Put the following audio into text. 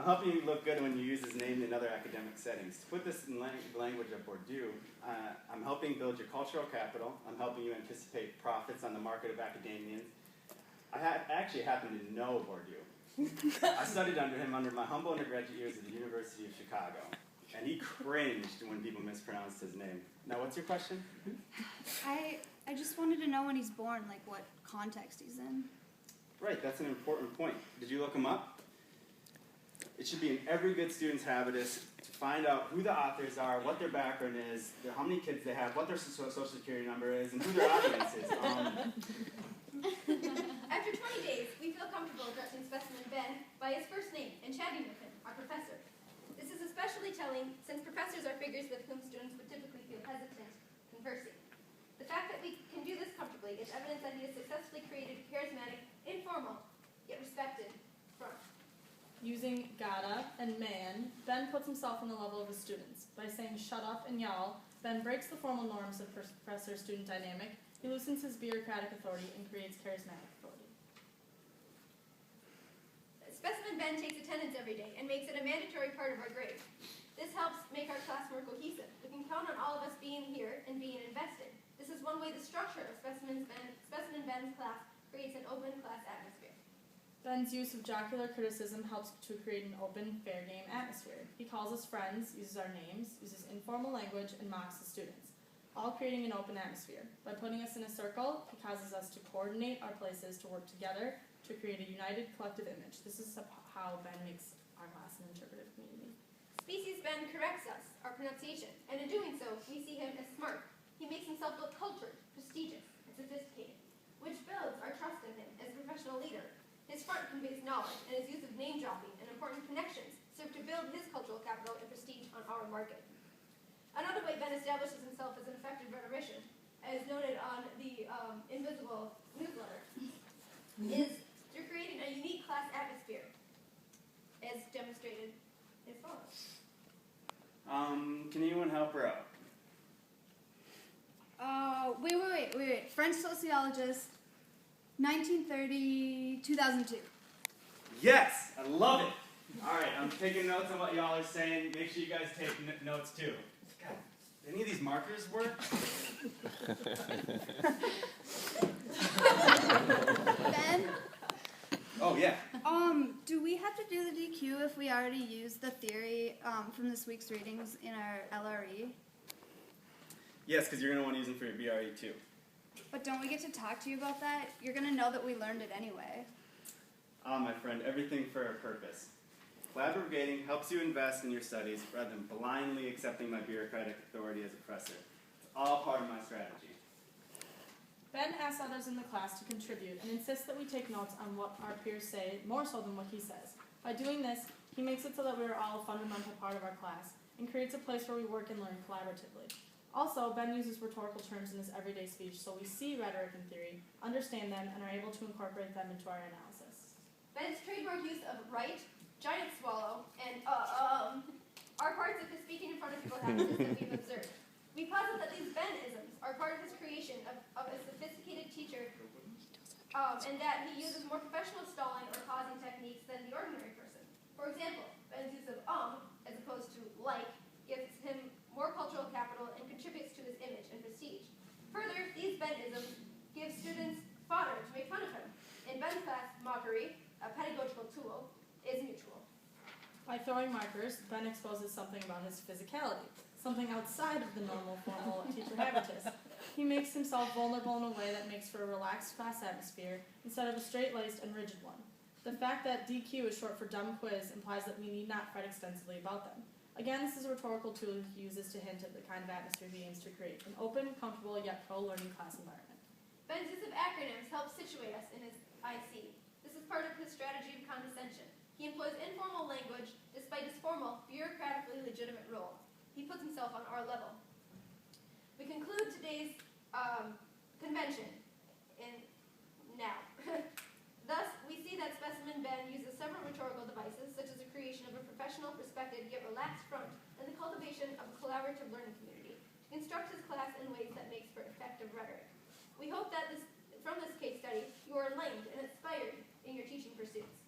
helping you look good when you use his name in other academic settings. To put this in language of Bourdieu, I'm helping build your cultural capital. I'm helping you anticipate profits on the market of academians. I actually happen to know Bourdieu. I studied under him under my humble undergraduate years at the University of Chicago, and he cringed when people mispronounced his name. Now, what's your question? I just wanted to know when he's born, like what context he's in. Right, that's an important point. Did you look him up? It should be in every good student's habitus to find out who the authors are, what their background is, how many kids they have, what their social security number is, and who their audience is. After 20 days, we feel comfortable addressing Specimen Ben by his first name and chatting with him, our professor. This is especially telling since professors are figures with whom students would typically feel hesitant conversing. The fact that we can do this comfortably is evidence that he has successfully created a charismatic, informal, yet respected front. Using gotta and man, Ben puts himself on the level of his students. By saying shut up and y'all, Ben breaks the formal norms of professor-student dynamic. He loosens his bureaucratic authority and creates charismatic authority. Specimen Ben takes attendance every day and makes it a mandatory part of our grade. This helps make our class more cohesive. We can count on all of us being here and being invested. This is one way the structure of Specimen Ben's class creates an open class atmosphere. Ben's use of jocular criticism helps to create an open, fair game atmosphere. He calls us friends, uses our names, uses informal language, and mocks the students, all creating an open atmosphere. By putting us in a circle, he causes us to coordinate our places to work together to create a united collective image. This is how Ben makes our class an interpretive community. Species Ben corrects us, our pronunciation, and in doing so, we see him as smart. He makes himself look cultured, prestigious, and sophisticated, which builds our trust in him as a professional leader. His front conveys knowledge, and his use of name-dropping and important connections serve to build his cultural capital and prestige on our market. Another way Ben establishes himself as an effective rhetorician, as noted on the Invisible newsletter, is through creating a unique class atmosphere, as demonstrated as follows. Can anyone help her out? Wait. French sociologist, 1930, 2002. Yes, I love it. All right, I'm taking notes on what y'all are saying. Make sure you guys take notes too. God, do any of these markers work? Ben? Oh, yeah. Do we have to do the DQ if we already used the theory from this week's readings in our LRE? Yes, because you're going to want to use them for your BRE too. But don't we get to talk to you about that? You're going to know that we learned it anyway. My friend, everything for a purpose. Collaborating helps you invest in your studies rather than blindly accepting my bureaucratic authority as a professor. It's all part of my strategy. Ben asks others in the class to contribute and insists that we take notes on what our peers say more so than what he says. By doing this, he makes it so that we are all a fundamental part of our class and creates a place where we work and learn collaboratively. Also, Ben uses rhetorical terms in his everyday speech, so we see rhetoric and theory, understand them, and are able to incorporate them into our analysis. Ben's trademark use of right, giant swallow, and are parts of his speaking in front of people habits that we've observed. We posit that these Ben-isms are part of his creation of a sophisticated teacher, and that he uses more professional stalling or pausing techniques than the ordinary person. For example, Ben's use of as opposed to like gives him more cultural capital and contributes to his image and prestige. Further, these Ben-isms give students fodder to make fun of him. In Ben's class, mockery, a pedagogical tool, is mutual. By throwing markers, Ben exposes something about his physicality, something outside of the normal formal teacher habitus. He makes himself vulnerable in a way that makes for a relaxed class atmosphere instead of a straight-laced and rigid one. The fact that DQ is short for dumb quiz implies that we need not fret extensively about them. Again, this is a rhetorical tool he uses to hint at the kind of atmosphere he aims to create, an open, comfortable, yet pro-learning class environment. Ben's use of acronyms helps situate us in his IC. This is part of his strategy of condescension. He employs informal language despite his formal, bureaucratically legitimate role. He puts himself on our level. We conclude today's convention now. Thus, we see that Specimen Ben uses several rhetorical devices, such as the creation of a professional, respected, yet relaxed front, and the cultivation of a collaborative learning community, to construct his class in ways that makes for effective rhetoric. We hope that from this case study, you are enlightened and inspired in your teaching pursuits.